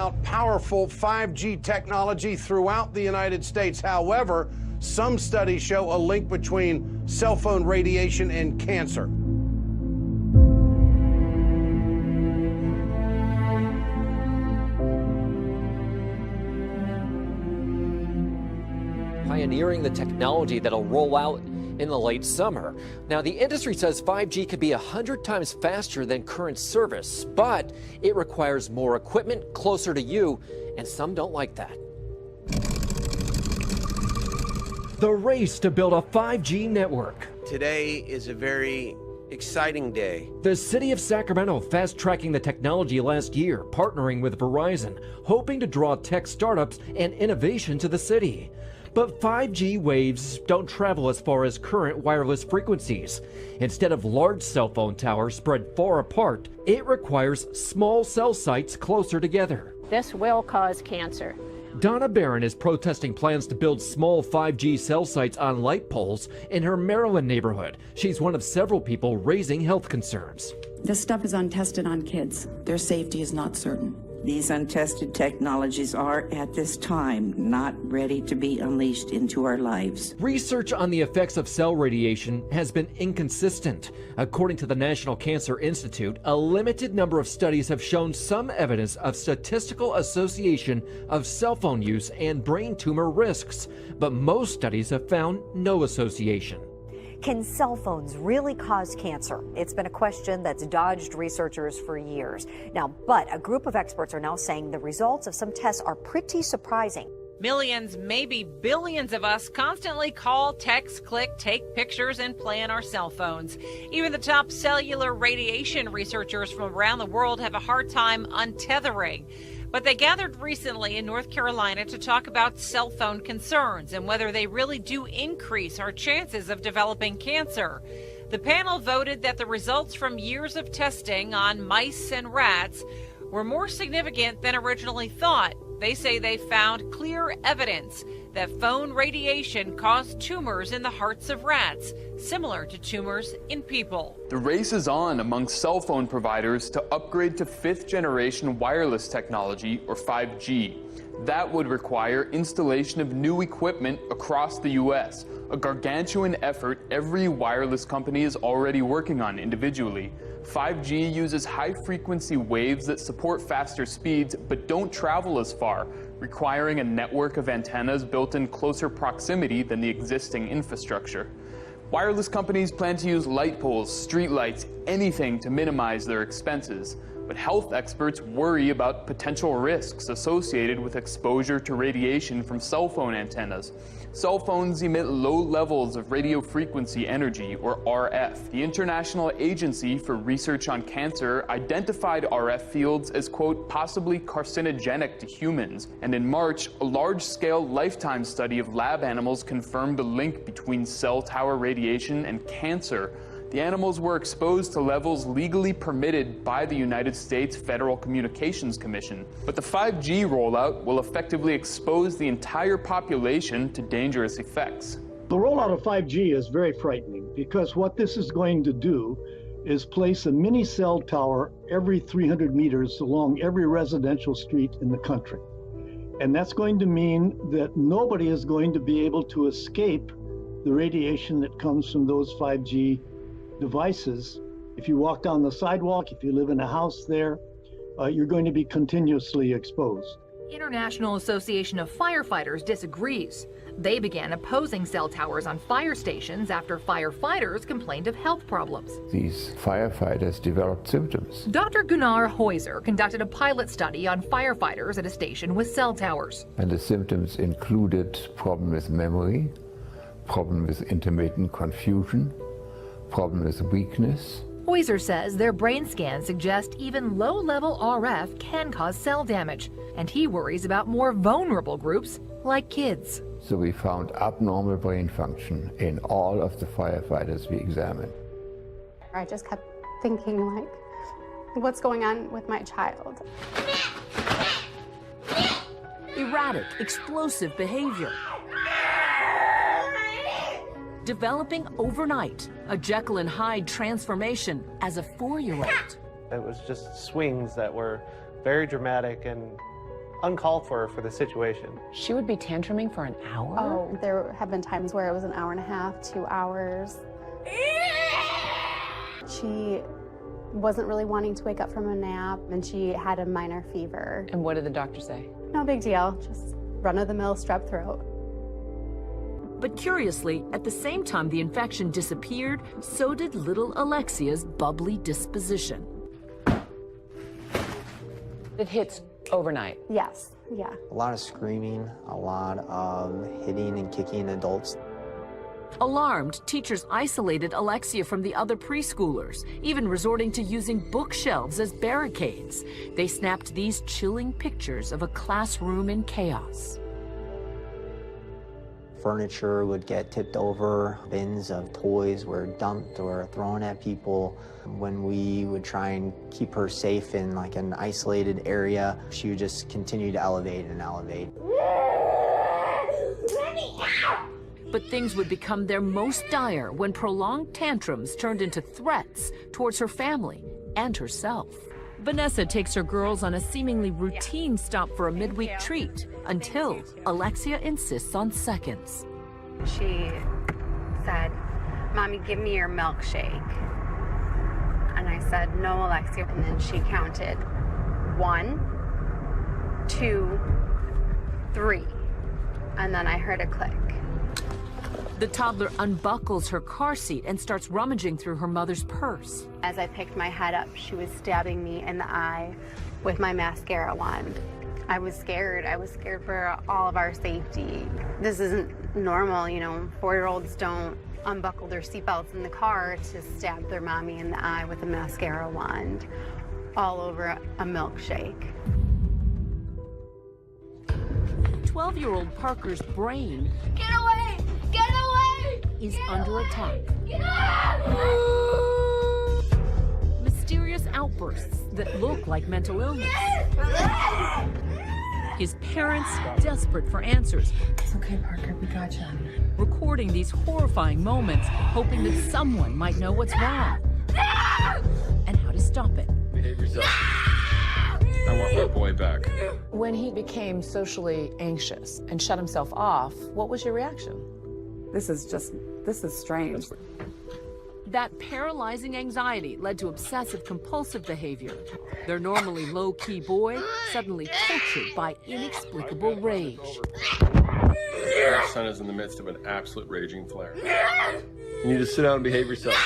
out powerful 5G technology throughout the United States. However, some studies show a link between cell phone radiation and cancer. Pioneering the technology that'll roll out in the late summer. Now, the industry says 5G could be 100 times faster than current service, but it requires more equipment closer to you, and some don't like that. The race to build a 5G network. Today is a very exciting day. The city of Sacramento fast-tracking the technology last year, partnering with Verizon, hoping to draw tech startups and innovation to the city. But 5G waves don't travel as far as current wireless frequencies. Instead of large cell phone towers spread far apart, it requires small cell sites closer together. This will cause cancer. Donna Barron is protesting plans to build small 5G cell sites on light poles in her Maryland neighborhood. She's one of several people raising health concerns. This stuff is untested on kids. Their safety is not certain. These untested technologies are, at this time, not ready to be unleashed into our lives. Research on the effects of cell radiation has been inconsistent. According to the National Cancer Institute, a limited number of studies have shown some evidence of statistical association of cell phone use and brain tumor risks, but most studies have found no association. Can cell phones really cause cancer? It's been a question that's dodged researchers for years. Now, but a group of experts are now saying the results of some tests are pretty surprising. Millions, maybe billions of us constantly call, text, click, take pictures, and play on our cell phones. Even the top cellular radiation researchers from around the world have a hard time untethering. But they gathered recently in North Carolina to talk about cell phone concerns and whether they really do increase our chances of developing cancer. The panel voted that the results from years of testing on mice and rats were more significant than originally thought. They say they found clear evidence that phone radiation caused tumors in the hearts of rats, similar to tumors in people. The race is on among cell phone providers to upgrade to 5th generation wireless technology, or 5G. That would require installation of new equipment across the U.S., a gargantuan effort every wireless company is already working on individually. 5G uses high-frequency waves that support faster speeds but don't travel as far, requiring a network of antennas built in closer proximity than the existing infrastructure. Wireless companies plan to use light poles, street lights, anything to minimize their expenses. But health experts worry about potential risks associated with exposure to radiation from cell phone antennas. Cell phones emit low levels of radio frequency energy, or RF. The International Agency for Research on Cancer identified RF fields as, quote, possibly carcinogenic to humans. And in March, a large-scale lifetime study of lab animals confirmed a link between cell tower radiation and cancer. The animals were exposed to levels legally permitted by the United States Federal Communications Commission. But the 5G rollout will effectively expose the entire population to dangerous effects. The rollout of 5G is very frightening because what this is going to do is place a mini cell tower every 300 meters along every residential street in the country. And that's going to mean that nobody is going to be able to escape the radiation that comes from those 5G devices. If you walk down the sidewalk, if you live in a house there, you're going to be continuously exposed. International Association of Firefighters disagrees. They began opposing cell towers on fire stations after firefighters complained of health problems. These firefighters developed symptoms. Dr. Gunnar Heuser conducted a pilot study on firefighters at a station with cell towers. And the symptoms included problem with memory, problem with intermittent confusion, problem with weakness. Heuser says their brain scans suggest even low-level RF can cause cell damage, and he worries about more vulnerable groups like kids. So we found abnormal brain function in all of the firefighters we examined. I just kept thinking, like, what's going on with my child? Erratic, explosive behavior. Developing overnight, a Jekyll and Hyde transformation as a 4-year-old. It was just swings that were very dramatic and uncalled for the situation. She would be tantruming for an hour? Oh, there have been times where it was an hour and a half, 2 hours. She wasn't really wanting to wake up from a nap, and she had a minor fever. And what did the doctor say? No big deal, just run-of-the-mill strep throat. But curiously, at the same time the infection disappeared, so did little Alexia's bubbly disposition. It hits overnight. Yes, yeah. A lot of screaming, a lot of hitting and kicking adults. Alarmed, teachers isolated Alexia from the other preschoolers, even resorting to using bookshelves as barricades. They snapped these chilling pictures of a classroom in chaos. Furniture would get tipped over, bins of toys were dumped or thrown at people. When we would try and keep her safe in like an isolated area, she would just continue to elevate and elevate. But things would become their most dire when prolonged tantrums turned into threats towards her family and herself. Vanessa takes her girls on a seemingly routine stop for a midweek treat until Alexia insists on seconds. She said, "Mommy, give me your milkshake." And I said, "No, Alexia." And then she counted 1, 2, 3. And then I heard a click. The toddler unbuckles her car seat and starts rummaging through her mother's purse. As I picked my head up, she was stabbing me in the eye with my mascara wand. I was scared. I was scared for all of our safety. This isn't normal, you know. 4-year-olds don't unbuckle their seatbelts in the car to stab their mommy in the eye with a mascara wand all over a milkshake. 12-year-old Parker's brain Get away! Get away! is under attack. Get out! Mysterious outbursts that look like mental illness. His parents desperate for answers. It's okay, Parker, we got you. Recording these horrifying moments, hoping that someone might know what's wrong and how to stop it. Behave yourself. I want my boy back. When he became socially anxious and shut himself off, what was your reaction? This is strange. That paralyzing anxiety led to obsessive-compulsive behavior. Their normally low-key boy suddenly tortured by inexplicable rage. Your son is in the midst of an absolute raging flare. You need to sit down and behave yourself.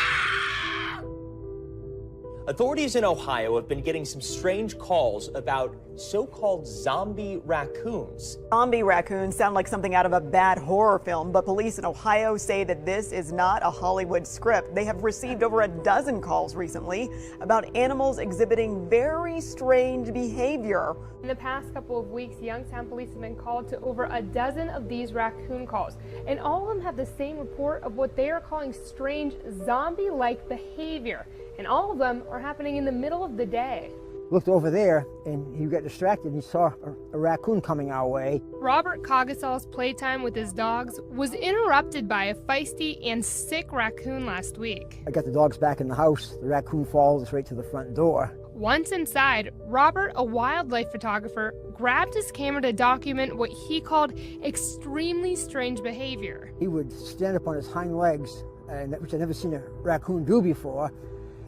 Authorities in Ohio have been getting some strange calls about so-called zombie raccoons. Zombie raccoons sound like something out of a bad horror film, but police in Ohio say that this is not a Hollywood script. They have received over a dozen calls recently about animals exhibiting very strange behavior. In the past couple of weeks, Youngstown police have been called to over a dozen of these raccoon calls, and all of them have the same report of what they are calling strange zombie-like behavior. And all of them are happening in the middle of the day. Looked over there, and he got distracted and he saw a raccoon coming our way. Robert Cogasol's playtime with his dogs was interrupted by a feisty and sick raccoon last week. I got the dogs back in the house. The raccoon followed us right to the front door. Once inside, Robert, a wildlife photographer, grabbed his camera to document what he called extremely strange behavior. He would stand up on his hind legs, which I'd never seen a raccoon do before.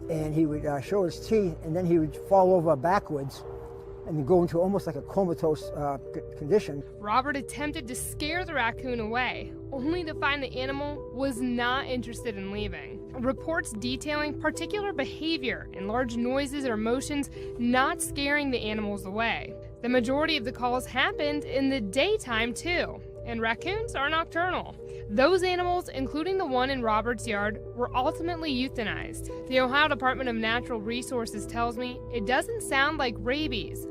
And he would show his teeth, and then he would fall over backwards and go into almost like a comatose condition. Robert attempted to scare the raccoon away, only to find the animal was not interested in leaving. Reports detailing particular behavior and large noises or motions not scaring the animals away. The majority of the calls happened in the daytime too, and raccoons are nocturnal. Those animals, including the one in Robert's yard, were ultimately euthanized. The Ohio Department of Natural Resources tells me it doesn't sound like rabies,